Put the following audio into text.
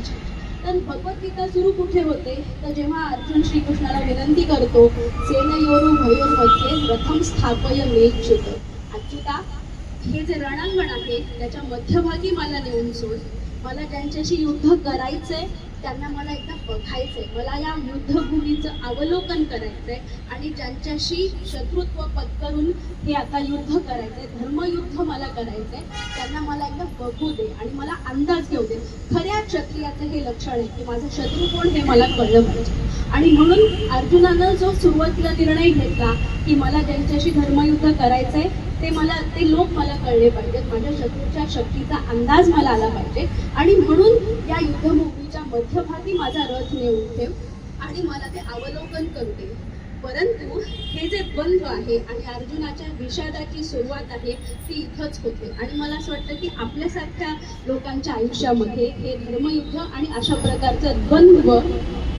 पाहिजे. तर भगवद्गीता सुरू कुठे होते तर जेव्हा अर्जुन श्रीकृष्णाला विनंती करतो, सेनयोरु भयोर्मध्ये रथम स्थापय मेच्युत. अच्युता, हे जे रणांगण आहे त्याच्या मध्यभागी मला नेऊन सोड. मला ज्यांच्याशी युद्ध करायचंय त्यांना मला एकदा बघायचंय, मला या युद्धभूमीचं अवलोकन करायचंय आणि ज्यांच्याशी शत्रुत्व पत्करून हे आता युद्ध करायचंय, धर्मयुद्ध मला करायचंय, त्यांना मला एकदा बघू दे आणि मला अंदाज घेऊ दे. खऱ्या क्षत्रियाचं हे लक्षण आहे की माझा शत्रू कोण हे मला कळलं पाहिजे. आणि म्हणून अर्जुनानं जो सुरुवातीला निर्णय घेतला की मला ज्यांच्याशी धर्मयुद्ध करायचंय ते लोक मला कळले पाहिजेत, माझ्या शत्रूच्या शक्तीचा अंदाज मला आला पाहिजे आणि म्हणून या युद्धभूमीच्या मध्यभागी माझा रथ नेऊन ठेव आणि मला ते अवलोकन करू दे. परंतु हे जे द्वंद्व आहे आणि अर्जुनाच्या विषादाची सुरुवात आहे ती इथंच होते. आणि मला असं वाटतं की आपल्यासारख्या लोकांच्या आयुष्यामध्ये हे धर्मयुद्ध आणि अशा प्रकारचं द्वंद्व